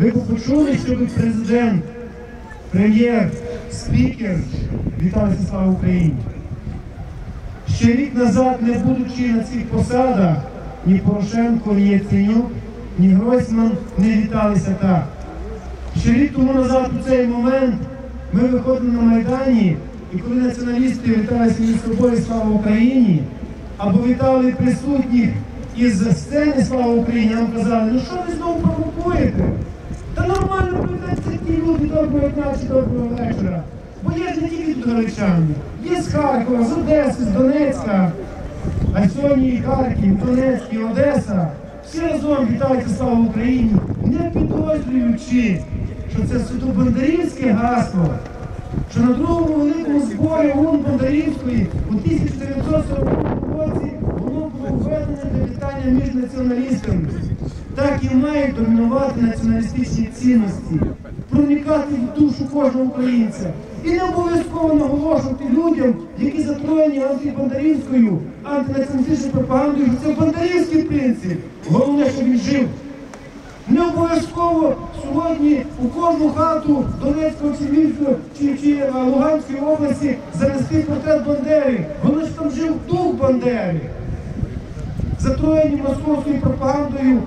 Ви почули, щоб президент, прем'єр, спікер віталися слава Україні? Ще рік назад, не будучи на цих посадах, ні Порошенко, ні Яценюк, ні Гройсман не віталися так. Ще рік тому назад, у цей момент, ми виходили на Майдані, і коли націоналісти віталися між собою «Слава Україні», або вітали присутніх із сцени «Слава Україні», нам казали, ну що ви знову провокуєте? Та нормально повідаються ті люди, доброго дня чи доброго вечора. Бо є ж не тільки тут галичани, є з Харкова, з Одеси, з Донецька, а сьогодні і Харків, Донецьк, і Одеса. Всі разом вітаються «Слава Україні», не підозрюючи, що це суто бандерівське гасло, що на другому великому зборі ОУН Бондарівської у 1940 році воно було введене для вітання між націоналістами. Так і мають домінувати націоналістичні цінності, проникати в душу кожного українця. І не обов'язково наголошувати людям, які затроєні антибандарівською, антинаціоналістичною пропагандою, що це бандерівський принцип. Головне, щоб він жив. Не обов'язково сьогодні у кожну хату Донецького чи Львівського чи Луганської області занести портрет Бандери. Головне, що там жив дух Бандери. Затроєні московською пропагандою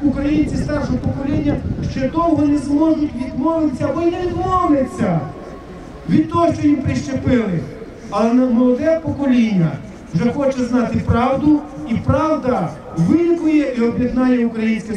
українці старшого покоління ще довго не зможуть відмовитися, або й не відмовляться від того, що їм прищепили. Але молоде покоління вже хоче знати правду, і правда вилікує і об'єднає українське